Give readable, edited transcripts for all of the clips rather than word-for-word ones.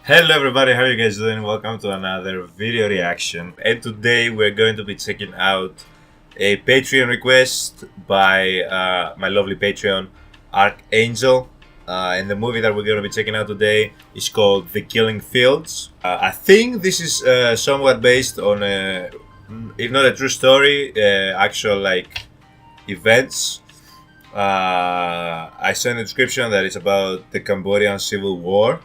Hello everybody, how are you guys doing? Welcome to another video reaction. And today we're going to be checking out a Patreon request by my lovely Patreon, Archangel. And the movie that we're going to be checking out today is called The Killing Fields. I think this is somewhat based on, if not a true story, actual events. I saw in the description that it's about the Cambodian Civil War.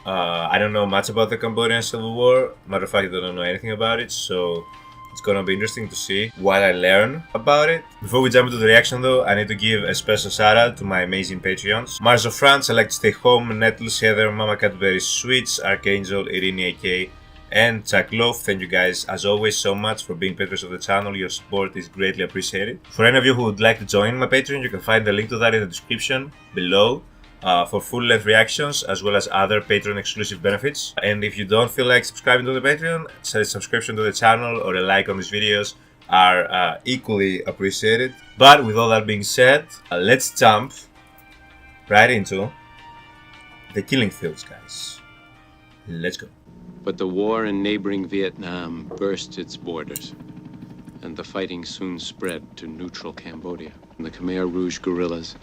I don't know much about the Cambodian Civil War. Matter of fact, I don't know anything about it, so it's gonna be interesting to see what I learn about it. Before we jump into the reaction though, I need to give a special shout out to my amazing Patreons. Mars of France, I like to stay home, Nettles, Heather, Mama Cadbury Sweets, Archangel, Irini AK, and Chuck Love. Thank you guys as always so much for being patrons of the channel. Your support is greatly appreciated. For any of you who would like to join my Patreon, you can find the link to that in the description below. For full-length reactions as well as other Patreon exclusive benefits. And if you don't feel like subscribing to the Patreon, a subscription to the channel or a like on these videos are equally appreciated. But with all that being said, let's jump right into The Killing Fields, guys. Let's go. But the war in neighboring Vietnam burst its borders, and the fighting soon spread to neutral Cambodia. The Khmer Rouge guerrillas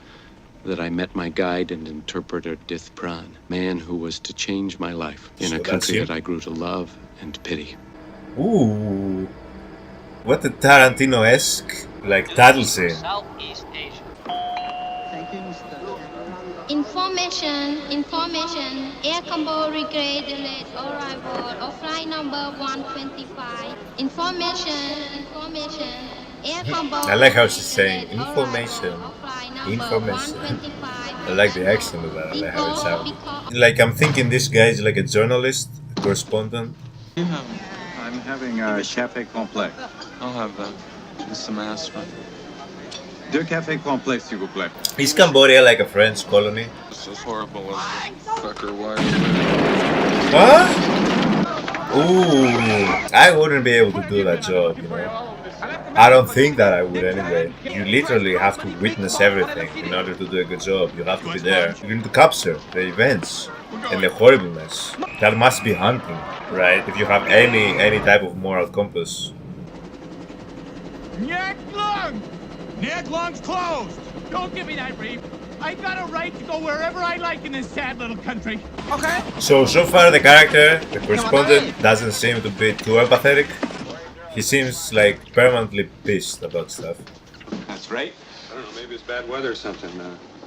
that I met my guide and interpreter Dith Pran, man who was to change my life in a country that I grew to love and pity. Ooh, what a Tarantino-esque title scene. Southeast Asia. Information. Air Cambodia regret delayed arrival of flight number 125. Information. Air Cambodia. I like how she's saying information. I like the accent of that. I like how it sounds. I'm thinking this guy is like a journalist, a correspondent. I'm having a café complex. I'll have that. Just some aspirin. Deux cafés complexes, s'il vous plaît. Is Cambodia like a French colony? It's as horrible as fucker wire. Huh? Ooh, I wouldn't be able to do that job, you know. I don't think that I would anyway. You literally have to witness everything in order to do a good job. You have to be there. You need to capture the events and the horribleness. That must be hunting, right? If you have any type of moral compass. Nyak Lung! Nyak Lung's closed! Don't give me that, Reeve. I got a right to go wherever I like in this sad little country. Okay? So far the character, the correspondent, doesn't seem to be too empathetic. He seems like permanently pissed about stuff. That's right. I don't know, maybe it's bad weather or something.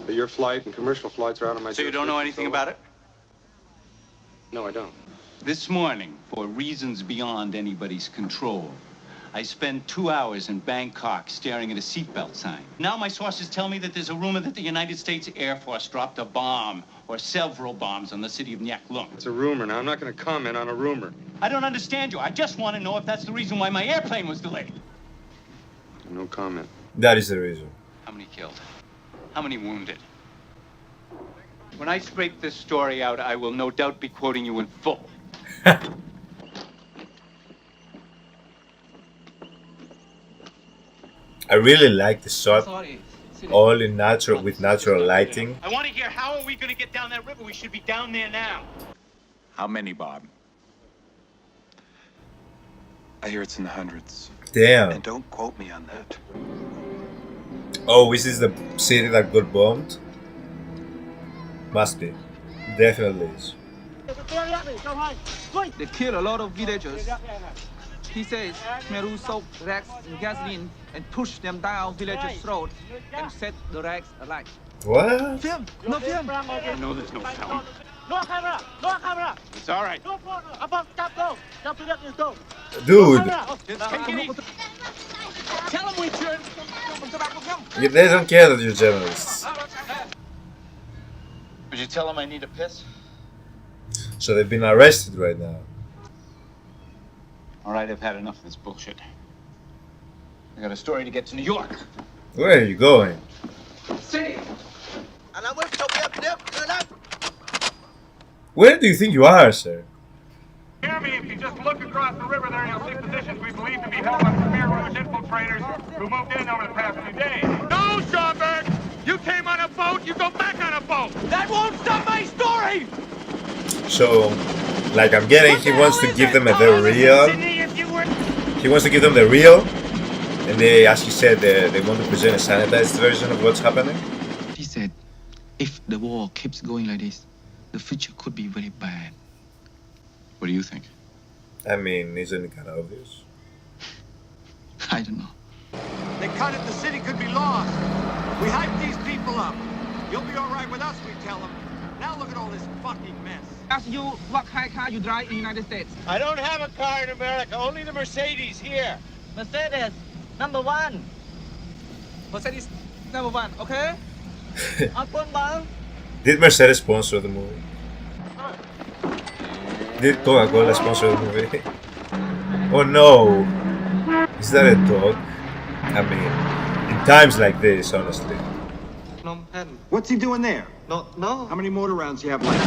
But your flight and commercial flights are out of my... So you don't know anything about it? No, I don't. This morning, for reasons beyond anybody's control, I spent 2 hours in Bangkok staring at a seatbelt sign. Now my sources tell me that there's a rumor that the United States Air Force dropped a bomb or several bombs on the city of Nyak Lung. It's a rumor. Now, I'm not going to comment on a rumor. I don't understand you. I just want to know if that's the reason why my airplane was delayed. No comment. That is the reason. How many killed? How many wounded? When I scrape this story out, I will no doubt be quoting you in full. I really like the shot, all in natural with natural lighting. I want to hear, how are we going to get down that river? We should be down there now. How many, Bob? I hear it's in the hundreds. Damn. And don't quote me on that. Oh, this is the city that got bombed? Must be. Definitely is. They killed a lot of villagers. He says Khmer Rouge soaked rags in gasoline and pushed them down villagers' throat and set the rags alight. What? Film! No film! I know there's no film. No camera! No camera! It's all right. No photo! Above, stop, go! Stop to let go! Dude, Take it easy. Tell him we should! they don't care that you're journalists. Would you tell him I need a piss? So they've been arrested right now. All right, I've had enough of this bullshit. I got a story to get to New York. Where are you going? City. Where do you think you are, sir? Hear me, if you just look across the river there, you'll see positions we believe to be held by Khmer Rouge infiltrators who moved in over the past few days. No, Schomburg! You came on a boat, you go back on a boat! That won't stop my story! So, like I'm getting, he wants to give them the real. He wants to give them the real, and they, as he said, they want to present a sanitized version of what's happening. He said, if the war keeps going like this, the future could be very bad. What do you think? I mean, isn't it kind of obvious? I don't know. They cut it, the city could be lost. We hyped these people up. You'll be all right with us, we tell them. Now look at all this fucking mess. Ask you what kind of car you drive in the United States. I don't have a car in America, only the Mercedes here. Mercedes, number one. Mercedes, number one, okay? Did Mercedes sponsor the movie? Did Coca-Cola sponsor the movie? Oh no! Is that a dog? I mean, in times like this, honestly. What's he doing there? No. How many mortar rounds do you have left?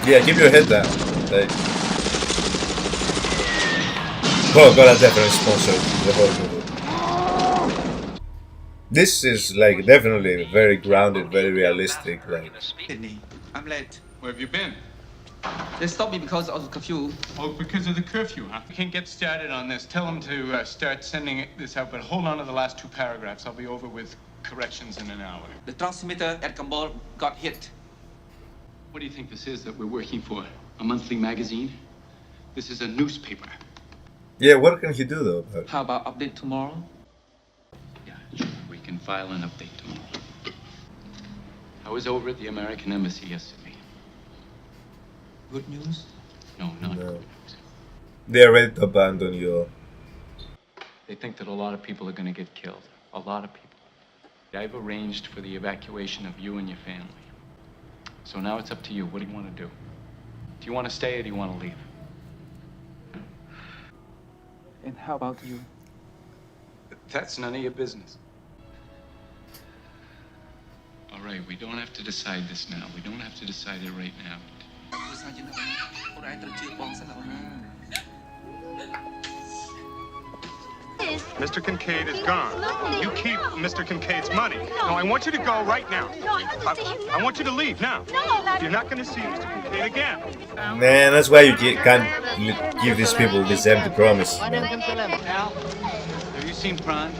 Yeah, keep your head down. Like, Coca-Cola definitely sponsored the whole movie. This is like definitely very grounded, very realistic. Like, Sydney, I'm late. Where have you been? They stopped me because of the curfew. Oh, because of the curfew, huh? We can't get started on this. Tell them to start sending this out, but hold on to the last 2 paragraphs. I'll be over with corrections in an hour. The transmitter at Cambodia got hit. What do you think this is that we're working for? A monthly magazine? This is a newspaper. yeah, what can he do though? About it? How about update tomorrow? Yeah, sure. We can file an update tomorrow. I was over at the American Embassy yesterday. Good news? No, not No. good news. They are ready to abandon you. They think that a lot of people are going to get killed. A lot of people. I've arranged for the evacuation of you and your family. So now it's up to you. What do you want to do? Do you want to stay or do you want to leave? And how about you? That's none of your business. All right, we don't have to decide this now. We don't have to decide it right now. Mr. Kincaid is gone. You keep Mr. Kincaid's money. No, I want you to go right now. I want you to leave now. You're not going to see Mr. Kincaid again. Man, that's why you can't give these people this empty promise. Al, have you seen Pran?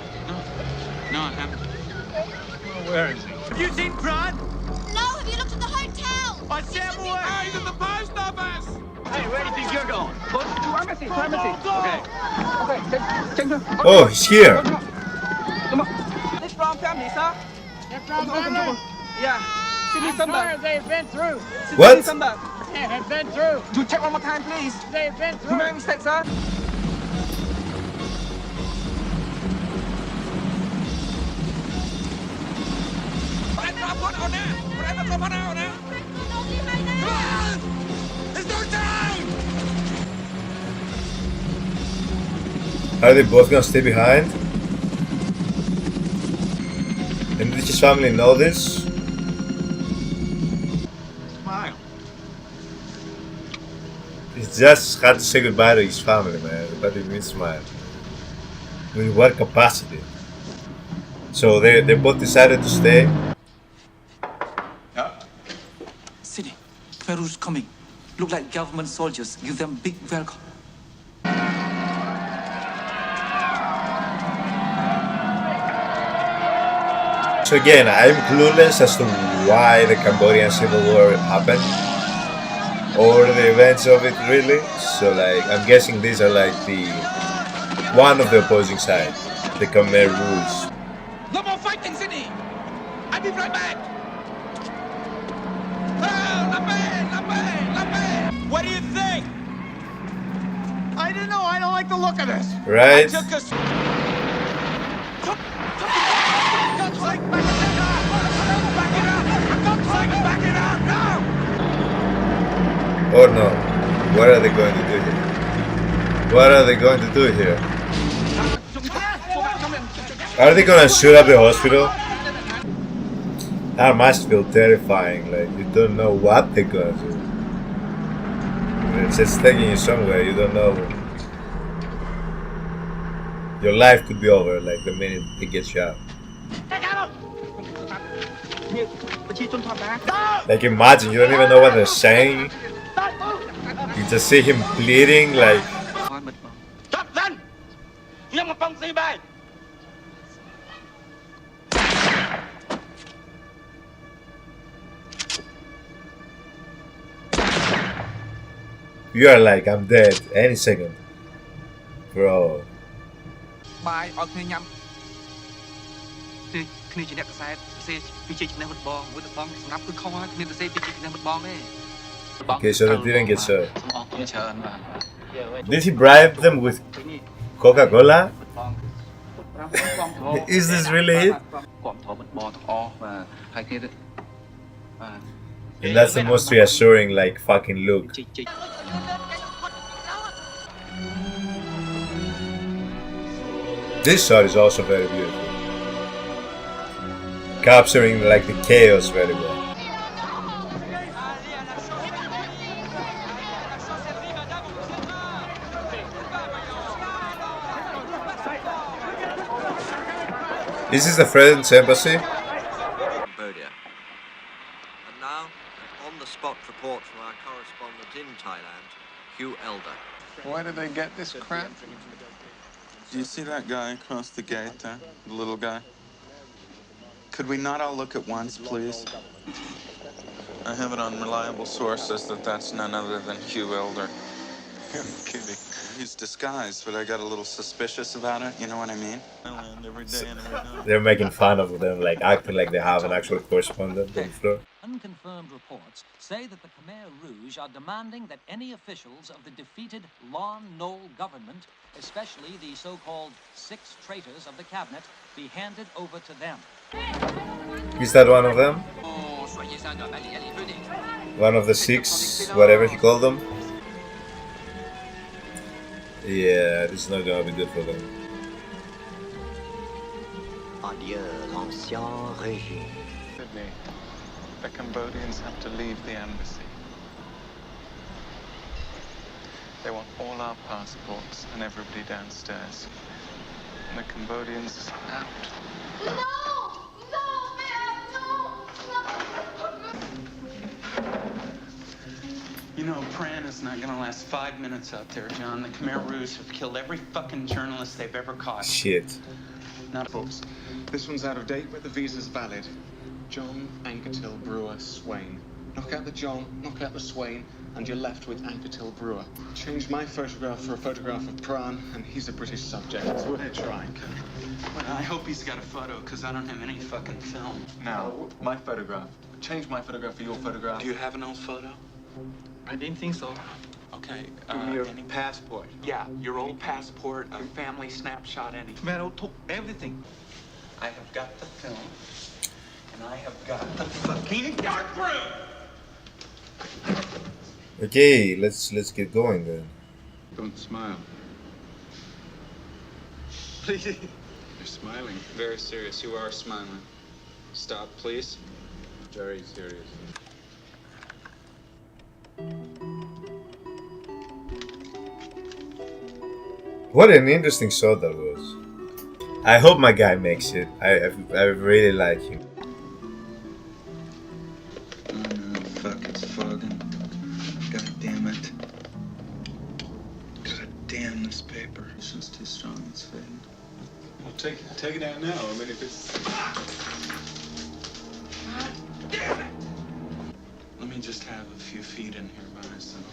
No, I haven't. Where is he? Have you seen Pran? No, have you looked at the hotel? I said away. He's at the post office. Hey, where do you think you're going? To embassy. Okay. Oh, he's here. Come on. This from family, sir. They're from family. Yeah. Sydney Sunday. They've been through. What? Sunday. They have been through. To check one more time, please. They've been You through. made a mistake, sir. Are they both gonna stay behind? And did his family know this? Smile. He just had to say goodbye to his family, man. But it means smile. With what capacity? So they both decided to stay. Sydney, Khmer Rouge coming. Look like government soldiers. Give them big welcome. So again, I'm clueless as to why the Cambodian Civil War happened or the events of it really. So like, I'm guessing these are like the one of the opposing side, the Khmer Rouge. No more fighting, Sydney. I'll be right back. What do you think? I don't know. I don't like the look of this. Right? Took us. Or no? What are they going to do here? What are they going to do here? Are they gonna shoot up the hospital? That must feel terrifying, like you don't know what they're gonna do. It's just taking you somewhere, you don't know. Your life could be over like the minute they get you out. Like imagine you don't even know what they're saying. You just see him bleeding like. You are like, I'm dead any second. Bro. បាយឲ្យគ្នាញ៉ាំគ្នាជាអ្នកកសែតសេពីជ័យជំនះបាត់បងមួយតបងសម្រាប់គឺខុសហើយគ្មានទៅសេពីជ័យជំនះបាត់បងទេ Okay, so they didn't get served. Did he bribe them with Coca-Cola? Is this really it? And that's the most reassuring, like, fucking look. This shot is also very beautiful. Capturing, like, the chaos very well. This is the French embassy. Cambodia. And now, on-the-spot report from our correspondent in Thailand, Hugh Elder. Where did they get this crap? Do you see that guy across the gate there? The little guy? Could we not all look at once, please? I have it on reliable sources that that's none other than Hugh Elder. I'm kidding. He's disguised, but I got a little suspicious about it, you know what I mean? Every day and every night. They're making fun of them, like acting like they have an actual correspondent on the floor. Unconfirmed reports say that the Khmer Rouge are demanding that any officials of the defeated Lon Nol government, especially the so-called 6 traitors of the cabinet, be handed over to them. Is that one of them? One of the 6, whatever he called them? Yeah, this is not gonna be good for them. Adieu, l'ancien régime. Sydney, the Cambodians have to leave the embassy. They want all our passports and everybody downstairs. And the Cambodians out. No! No, man! No! You know, Pran is not gonna last 5 minutes out there, John. The Khmer Rouge have killed every fucking journalist they've ever caught. Shit. Not books. This one's out of date, but the visa's valid. John Anquetil Brewer Swain. Knock out the John, knock out the Swain, and you're left with Anquetil Brewer. Change my photograph for a photograph of Pran, and he's a British subject. It's worth a try. Well, I hope he's got a photo, because I don't have any fucking film. Now, my photograph. Change my photograph for your photograph. Do you have an old photo? I didn't think so. Okay, any passport? Yeah, your old passport, a family snapshot, any. Man took everything. I have got the film, and I have got the fucking darkroom! Okay, let's get going then. Don't smile. Please. You're smiling. Very serious. You are smiling. Stop, please. Very serious. What an interesting shot that was. I hope my guy makes it. I really like him. Oh no, fuck, it's fogging. God damn it. God damn this paper. It's just too strong, it's fading. Well, take it out now. I mean, if it's... God damn it! Let me just have a few feet in here by myself.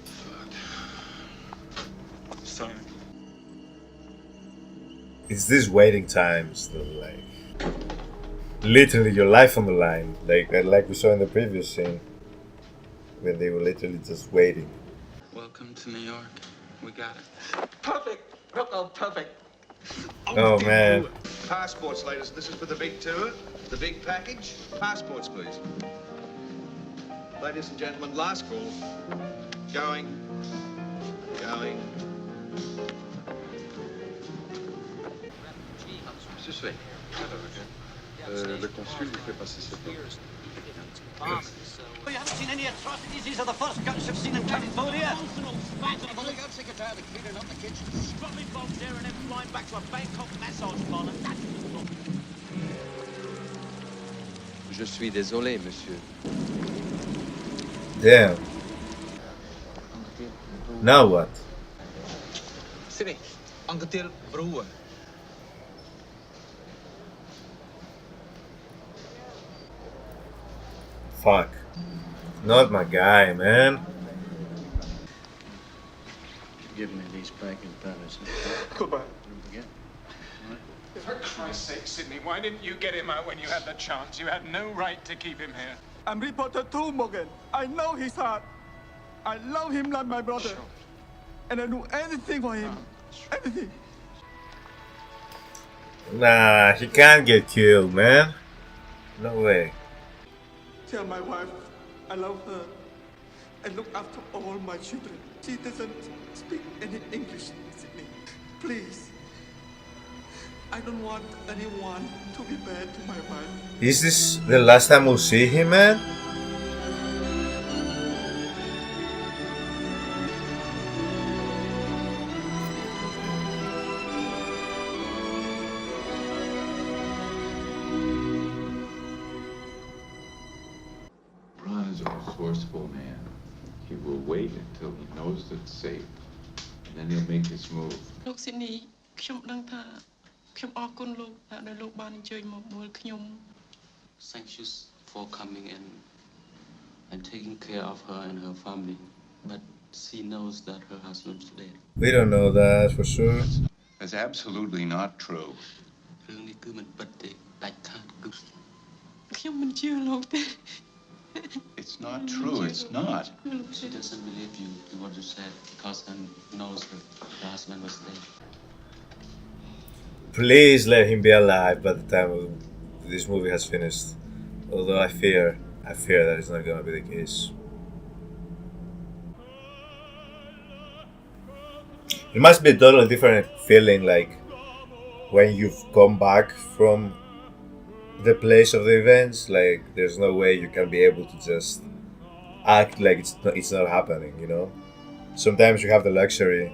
Fuck. Sorry. It's these waiting times that, like, literally your life on the line, like we saw in the previous scene, when they were literally just waiting. Welcome to New York. We got it. Perfect. Oh, perfect. Oh man. Passports, ladies. This is for the big tour, the big package. Passports, please. Ladies and gentlemen, last call. Going. Monsieur Sway. Le consul lui fait passer ses You haven't seen any atrocities. These are the first guts I've seen in Cambodia. I'm sick and tired of cleaning up the kitchen. Scrubbing bombs there and then flying back to a Bangkok massage parlor. Je suis désolé, monsieur. Damn. Now what? Sini, Uncle Brewer. Fuck. Not my guy, man. Give me these packing pellets. Goodbye. Don't forget. For Christ's sake, Sidney, why didn't you get him out when you had the chance? You had no right to keep him here. I'm reporter too, Morgan. I know his heart. I love him like my brother. Sure. And I do anything for him. Anything. Nah, he can't get killed, man. No way. Tell my wife I love her and look after all my children. She doesn't speak any English, Sydney. Please. I don't want anyone to be bad to my wife. Is this the last time we'll see him, man? Pran is a resourceful man. He will wait until he knows it's safe, and then he'll make his move. លោក Sydney ខ្ញុំដឹងថាខ្ញុំអរគុណលោកដែលលោកបានអញ្ជើញមកមើលខ្ញុំ Thank you for coming in and taking care of her and her family. But she knows that her husband is dead. We don't know that for sure. That's absolutely not true. រឿងនេះគឺមិនពិតទេដាច់ខាតគឺ ខ្ញុំមិនជឿលោកទេ It's not true. It's not. She doesn't believe you what you said because she knows her husband was dead. Please let him be alive by the time this movie has finished. Although I fear that it's not gonna be the case. It must be a totally different feeling, like when you've come back from the place of the events. Like there's no way you can be able to just act like it's not happening, you know. Sometimes you have the luxury,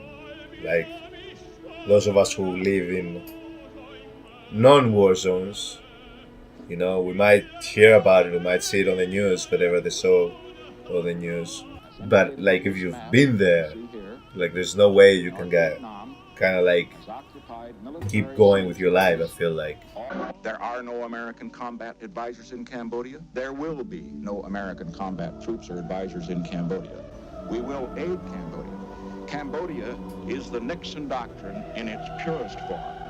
like those of us who live in non-war zones, you know, we might hear about it, we might see it on the news, whatever they saw on the news. But like if you've been there, like there's no way you can get kind of like keep going with your life. I feel like There are no American combat advisors in Cambodia. There will be no American combat troops or advisors in Cambodia. We will aid Cambodia. Cambodia is the Nixon doctrine in its purest form.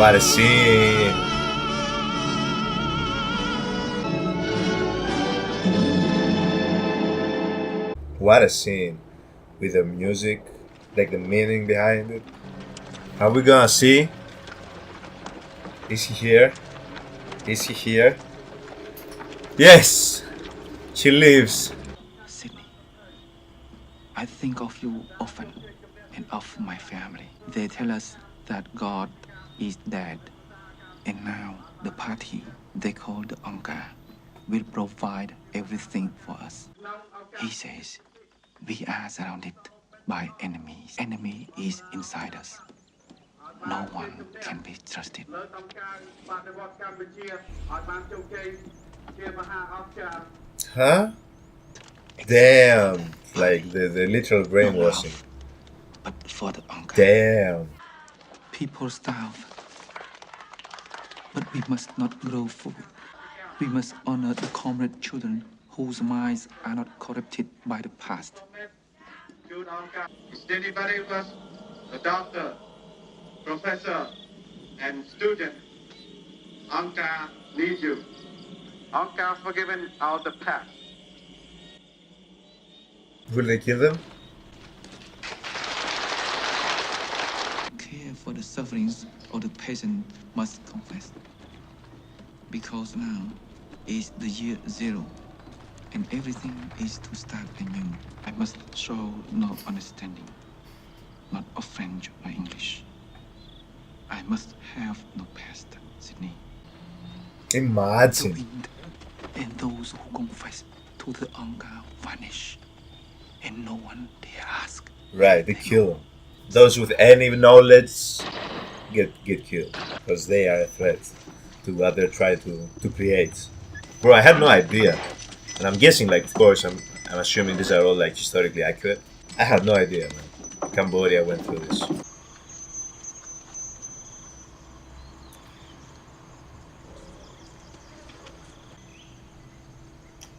what a scene. What a scene with the music, like the meaning behind it. Are we gonna see? Is he here? Is he here? Yes! She lives. Sydney, I think of you often and of my family. They tell us that God is dead. And now the party they call the Angkar will provide everything for us. He says we are surrounded by enemies. Enemy is inside us. No one can be trusted. Huh? Damn. Like the literal brainwashing. But for the Angkar, Damn. people starve. But we must not grow food. We must honor the comrade children whose minds are not corrupted by the past. Is anybody with us? A doctor, professor, and student. Angkar needs you. Angkar forgiven our the past. Will they kill them? Care for the sufferings of the patient must confess. Because now is the year 0, and everything is to start anew. I must show no understanding, not of French or English. I must have no past, Sydney. Imagine. The wind and those who confess to the Angkar vanish, and no one dare ask. Right, they kill them. Those with any knowledge get killed because they are a threat to what they're trying to create. Bro, I had no idea, and I'm guessing, like, of course, I'm assuming these are all like historically accurate. I had no idea, man. Cambodia went through this.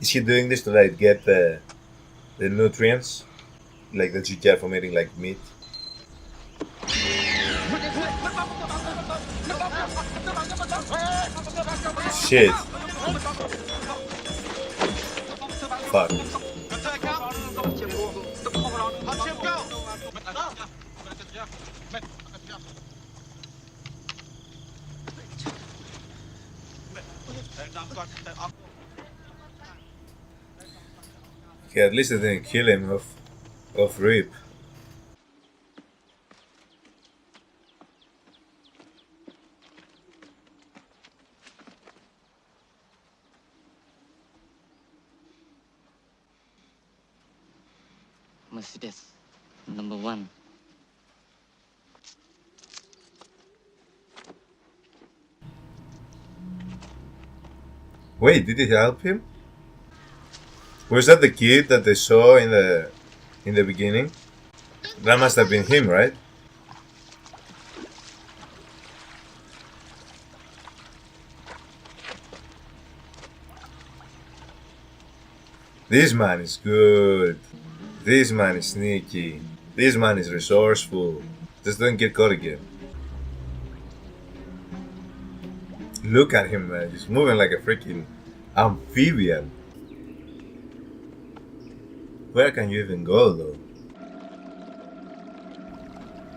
Is he doing this to like get the nutrients, like that you get from eating like meat? Shit. Fuck. Okay, at least they didn't kill him of rape. Mercedes, number 1. Wait, did it help him? Was that the kid that they saw in the beginning? That must have been him, right? This man is good. This man is sneaky. This man is resourceful. Just don't get caught again. Look at him, man. He's moving like a freaking amphibian. Where can you even go, though?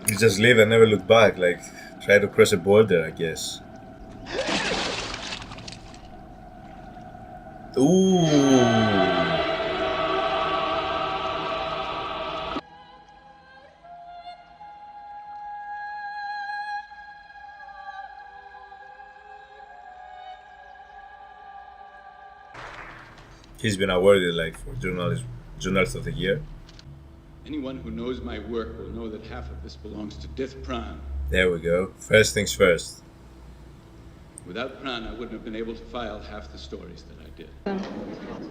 You just leave and never look back, like try to cross a border, I guess. Ooh. He's been awarded like for journalist of the year. Anyone who knows my work will know that half of this belongs to Dith Pran. There we go. First things first. Without Pran, I wouldn't have been able to file half the stories that I did.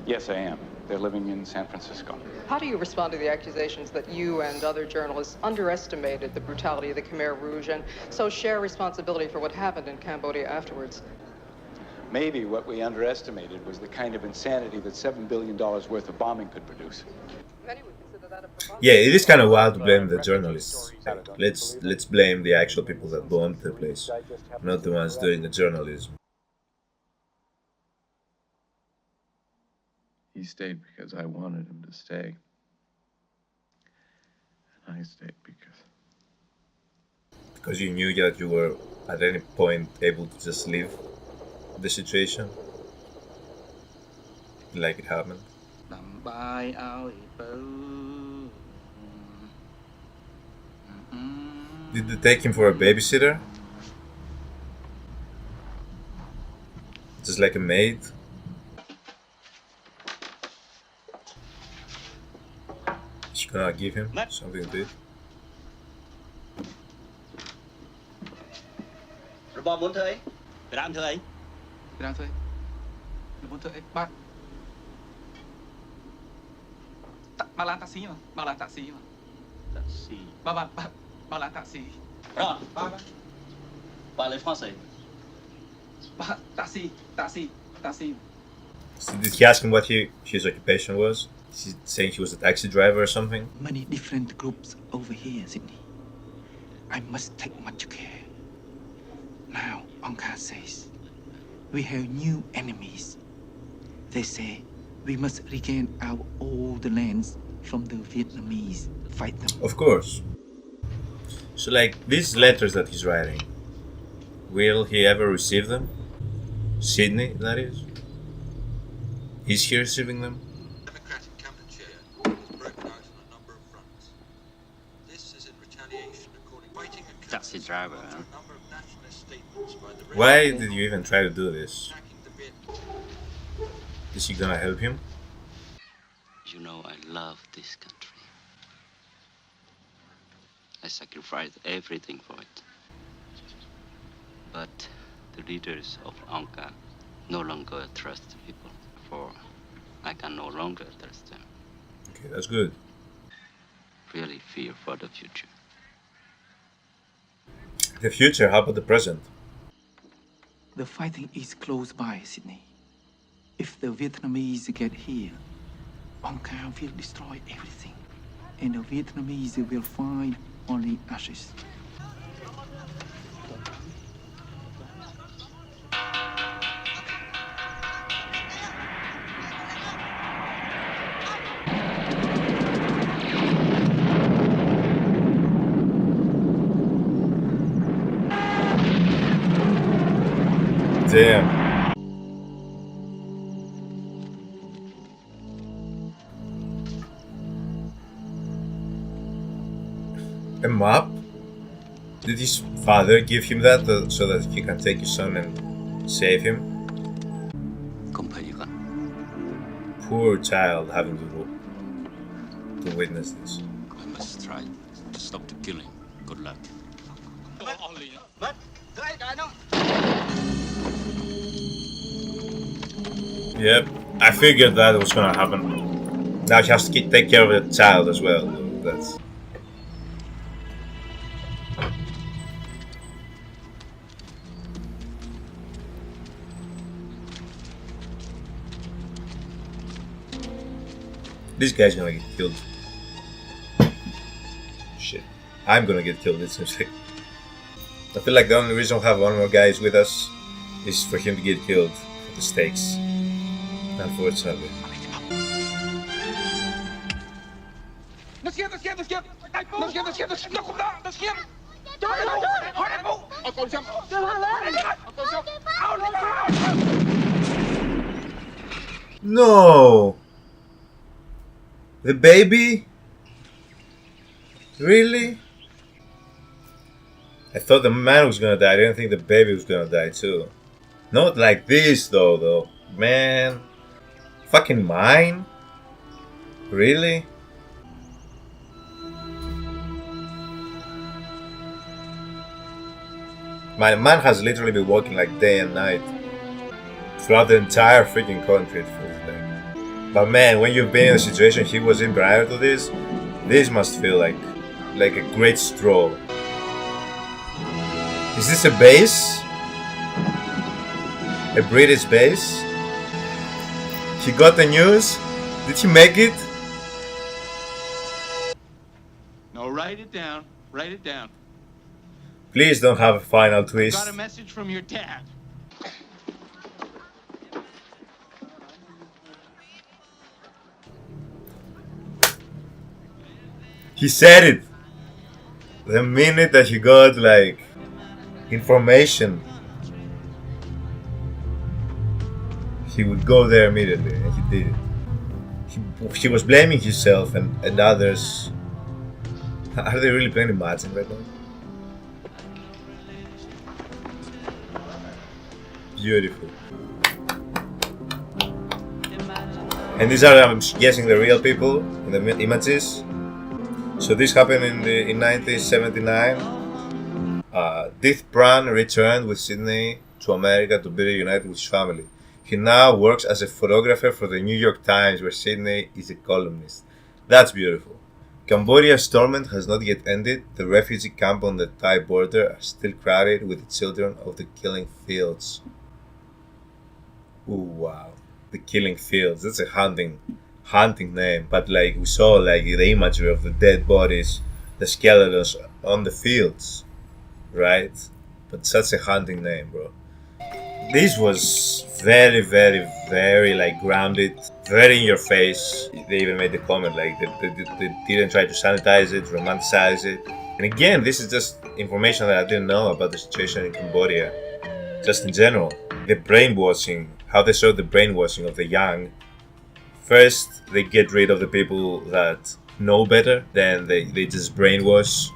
Yes, I am. They're living in San Francisco. How do you respond to the accusations that you and other journalists underestimated the brutality of the Khmer Rouge and so share responsibility for what happened in Cambodia afterwards? Maybe what we underestimated was the kind of insanity that $7 billion worth of bombing could produce. Yeah, it is kind of wild to blame the journalists. Like, let's blame the actual people that bombed the place, not the ones doing the journalism. He stayed because I wanted him to stay. And I stayed because you knew that you were at any point able to just leave the situation like it happened. Did they take him for a babysitter? Just like a maid? She gonna give him something to eat? Robot muốnធ្វើអី? Việt Namធ្វើអី? Việt Nam thôi. Muốn thôi, bác. Bác lái taxi mà, bác lái taxi mà. Taxi. Bác lái taxi. Rồi, parlez français. Bác taxi. So did he ask him what his occupation was? Is he saying he was a taxi driver or something? Many different groups over here, Sydney. I must take much care. Now, Angkar says, we have new enemies. They say we must regain our old lands from the Vietnamese. Fight them. Of course. So, like, these letters that he's writing, will he ever receive them? Sydney, that is? Is he receiving them? Democratic Kampuchea is broken out on a number of fronts. This is in retaliation according to fighting and Taxi driver, a number of nationalist statements by the Why did you even try to do this? Is he gonna help him? You know, I love this country. I sacrificed everything for it. But the leaders of Anka no longer trust people, for I can no longer trust them. Okay, that's good. Really fear for the future. The future, how about the present? The fighting is close by, Sydney. If the Vietnamese get here, Anka will destroy everything, and the Vietnamese will find only ashes. Damn. A map? Did his father give him that so that he can take his son and save him? Poor child having to witness this. I must try to stop the killing. Good luck. Yep, I figured that was gonna happen. Now he has to take care of the child as well. That's... This guy's gonna get killed. Shit. I'm gonna get killed, it seems like. I feel like the only reason we have one more guy with us is for him to get killed for the stakes. Unfortunately. No! The baby? Really? I thought the man was gonna die. I didn't think the baby was gonna die too. Not like this though. Man. Fucking mine? Really? My man has literally been working like day and night throughout the entire freaking country, it feels like. But man, when you've been in the situation he was in prior to this must feel like a great stroll. Is this a base? A British base? He got the news? Did he make it? No, write it down. Write it down. Please don't have a final twist. Got a message from your dad. He said it! The minute that he got like information, he would go there immediately, and he did it. He was blaming himself and others. Are they really playing Imagine right now? Beautiful. And these are, I'm guessing, the real people in the images. So this happened in 1979. Dith Pran returned with Sydney to America to be reunited with his family. He now works as a photographer for the New York Times, where Sydney is a columnist. That's beautiful. Cambodia's torment has not yet ended. The refugee camp on the Thai border are still crowded with the children of the killing fields. Ooh, wow. The killing fields. That's a hunting name. But like we saw like the imagery of the dead bodies, the skeletons on the fields. Right? But such a hunting name, bro. This was very, very, very like grounded, very in your face. They even made the comment like they didn't try to sanitize it, romanticize it. And again, this is just information that I didn't know about the situation in Cambodia. Just in general, the brainwashing, how they showed the brainwashing of the young First, they get rid of the people that know better, then they just brainwash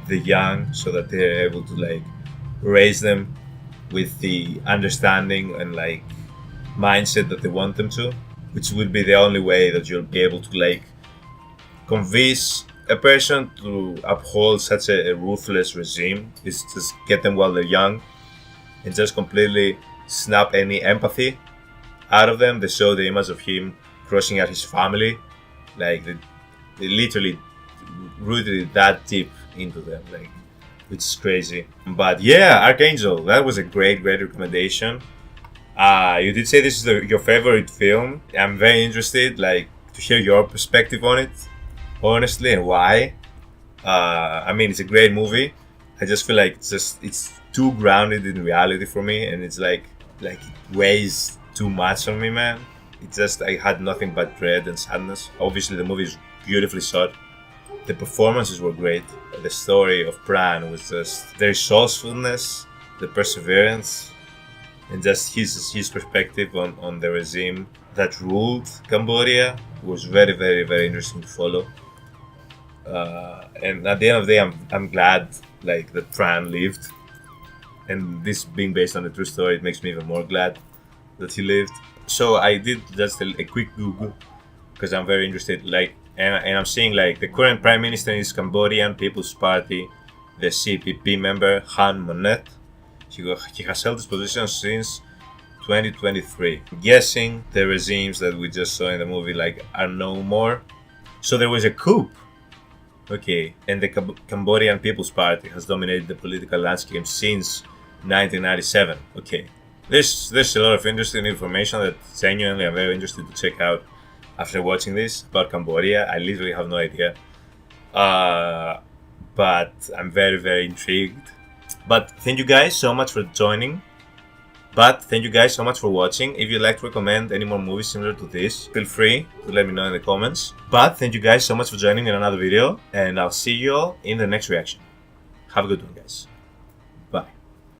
the young so that they're able to like raise them with the understanding and like mindset that they want them to, which would be the only way that you'll be able to like convince a person to uphold such a ruthless regime, is just get them while they're young and just completely snap any empathy out of them. They show the image of him crossing out his family, like they literally rooted it that deep into them, like, which is crazy. But yeah, Archangel, that was a great recommendation. You did say this is your favorite film. I'm very interested, like, to hear your perspective on it, honestly, and why. I mean, it's a great movie. I just feel like it's too grounded in reality for me, and it's like it weighs too much on me, man. It's just, I had nothing but dread and sadness. Obviously, the movie is beautifully shot. The performances were great. The story of Pran was just the resourcefulness, the perseverance, and just his perspective on the regime that ruled Cambodia was very, very, very interesting to follow. And at the end of the day, I'm glad like that Pran lived, and this being based on a true story, it makes me even more glad that he lived. So I did just a quick Google because I'm very interested. Like, and I'm seeing like the current prime minister is Cambodian People's Party, the CPP member Han Monnet. He has held this position since 2023. I'm guessing the regimes that we just saw in the movie like are no more. So there was a coup. Okay, and the Cambodian People's Party has dominated the political landscape since 1997. Okay, there's a lot of interesting information that genuinely I'm very interested to check out after watching this about Cambodia. I literally have no idea, but I'm very, very intrigued. But thank you guys so much for joining. But thank you guys so much for watching. If you'd like to recommend any more movies similar to this, feel free to let me know in the comments. But thank you guys so much for joining in another video, and I'll see you all in the next reaction. Have a good one, guys.